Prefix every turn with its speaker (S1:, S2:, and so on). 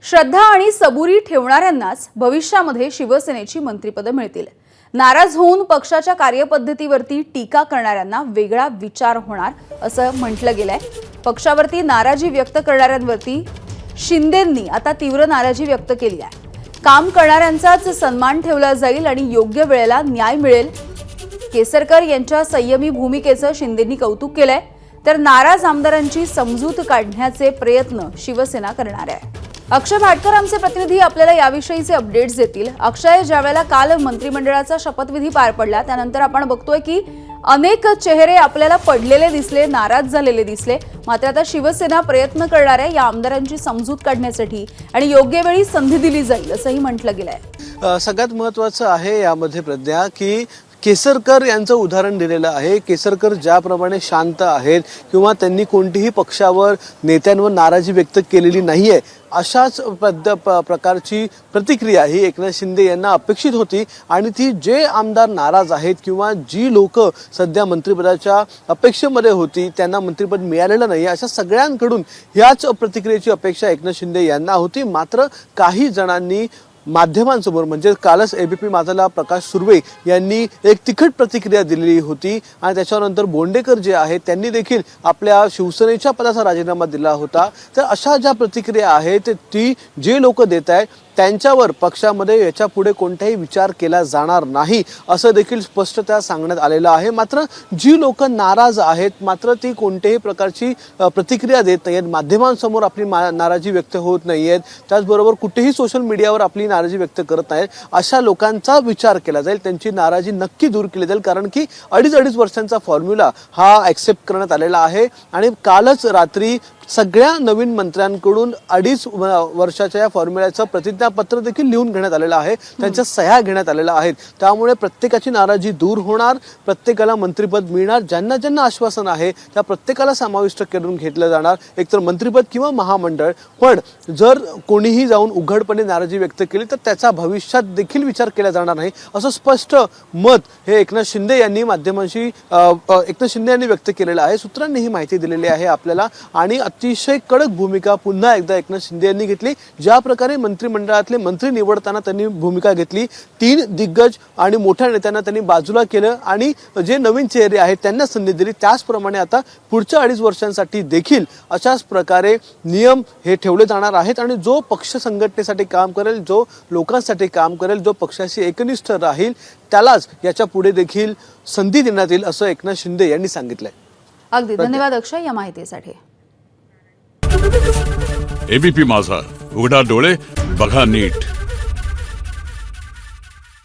S1: श्रद्धा आणि सबुरी ठेवणाऱ्यांनाच भविष्यामध्ये शिवसेनेची मंत्रिपदं मिळतील। नाराज होऊन पक्षाच्या कार्यपद्धतीवरती टीका करणाऱ्यांना वेगळा विचार होणार असं म्हटलं गेलंय। पक्षावरती नाराजी व्यक्त करणाऱ्यांवरती शिंदेंनी आता तीव्र नाराजी व्यक्त केली आहे। काम करणाऱ्यांचाच सन्मान ठेवला जाईल आणि योग्य वेळेला न्याय मिळेल। केसरकर यांच्या संयमी भूमिकेचं शिंदेंनी कौतुक केलंय, तर नाराज आमदारांची समजूत काढण्याचे प्रयत्न शिवसेना करणार आहे। अक्षय भाटकर आमचे प्रतिनिधी आपल्याला याविषयीचे अपडेट्स देतील। अक्षय, ज्यावेळेला काल मंत्रिमंडळाचा शपथविधी पार पडला त्यानंतर आपण बघतोय की अनेक चेहरे आपल्याला पडलेले दिसले, नाराज झालेले दिसले। मात्र आता शिवसेना प्रयत्न करणार आहे या आमदारांची समजूत काढण्यासाठी आणि योग्य वेळी संधी दिली जाईल असंही म्हटलं गेलंय।
S2: सगळ्यात महत्त्वाचं आहे यामध्ये प्रज्ञा की केसरकर यांचं उदाहरण दिलेलं आहे। केसरकर ज्याप्रमाणे शांत आहेत किंवा त्यांनी कोणतीही पक्षावर नेत्यांवर नाराजी व्यक्त केलेली नाहीये, अशाच प्रकारची प्रतिक्रिया ही एकनाथ शिंदे यांना अपेक्षित होती। आणि ती जे आमदार नाराज आहेत किंवा जी लोक सध्या मंत्रिपदाच्या अपेक्षेमध्ये होती त्यांना मंत्रिपद मिळालेलं नाही, अशा सगळ्यांकडून ह्याच प्रतिक्रियेची अपेक्षा एकनाथ शिंदे यांना होती। मात्र काही जणांनी माध्यमांसमोर म्हणजे कालच एबीपी माझाला प्रकाश सुर्वे यांनी एक तिखट प्रतिक्रिया दिलेली होती आणि त्याच्यानंतर बोंडेकर जे आहेत त्यांनी देखील आपल्या शिवसेनेच्या पदाचा राजीनामा दिला होता। तर अशा ज्या प्रतिक्रिया आहेत ती जे लोक देत आहेत त्यांच्यावर पक्षामध्ये याच्या पुढे कोणताही विचार केला जाणार नाही असं देखील स्पष्टता सांगण्यात आलेलं आहे। मात्र जी लोक नाराज आहेत मात्र ती कोणत्याही प्रकारची प्रतिक्रिया देत नाहीत, माध्यमांसमोर आपली नाराजी व्यक्त होत नाहीयेत, त्याचबरोबर कुठेही सोशल मीडियावर आपली नाराजी व्यक्त करत नाहीत, अशा लोकांचा विचार केला जाईल, त्यांची नाराजी नक्की दूर केली जाईल। कारण की अडीच वर्षांचा फॉर्म्युला हा ॲक्सेप्ट करण्यात आलेला आहे आणि कालच रात्री सगळ्या नवीन मंत्र्यांकडून 2.5 वर्षाच्या या फॉर्म्युल्याचं प्रतिज्ञापत्र देखील लिहून घेण्यात आलेलं आहे, त्यांच्या सह्या घेण्यात आलेल्या आहेत। त्यामुळे प्रत्येकाची नाराजी दूर होणार, प्रत्येकाला मंत्रिपद मिळणार, ज्यांना ज्यांना आश्वासन आहे त्या प्रत्येकाला समाविष्ट करून घेतलं जाणार, एकतर मंत्रिपद किंवा महामंडळ। पण जर कोणीही जाऊन उघडपणे नाराजी व्यक्त केली तर त्याचा भविष्यात देखील विचार केला जाणार नाही असं स्पष्ट मत हे एकनाथ शिंदे यांनी माध्यमांशी व्यक्त केलेलं आहे। सूत्रांनी ही माहिती दिलेली आहे आपल्याला आणि अतिशय कडक भूमिका पुन्हा एकदा एकनाथ शिंदे यांनी घेतली। ज्या प्रकारे मंत्रिमंडळातले मंत्री निवडताना त्यांनी भूमिका घेतली, 3 दिग्गज आणि मोठ्या नेत्यांना त्यांनी बाजूला केलं आणि जे नवीन चेहरे आहेत त्यांना संधी दिली, त्याचप्रमाणे आता पुढच्या 2.5 वर्षांसाठी देखील अशाच प्रकारे नियम हे ठेवले जाणार आहेत आणि जो पक्ष संघटनेसाठी काम करेल, जो लोकांसाठी काम करेल, जो पक्षाशी एकनिष्ठ राहील त्यालाच याच्या पुढे देखील संधी देण्यात येईल असं एकनाथ शिंदे यांनी सांगितलंय।
S1: अगदी धन्यवाद अक्षय या माहितीसाठी।
S3: एबीपी माझा, उघडा डोळे बघा नीट।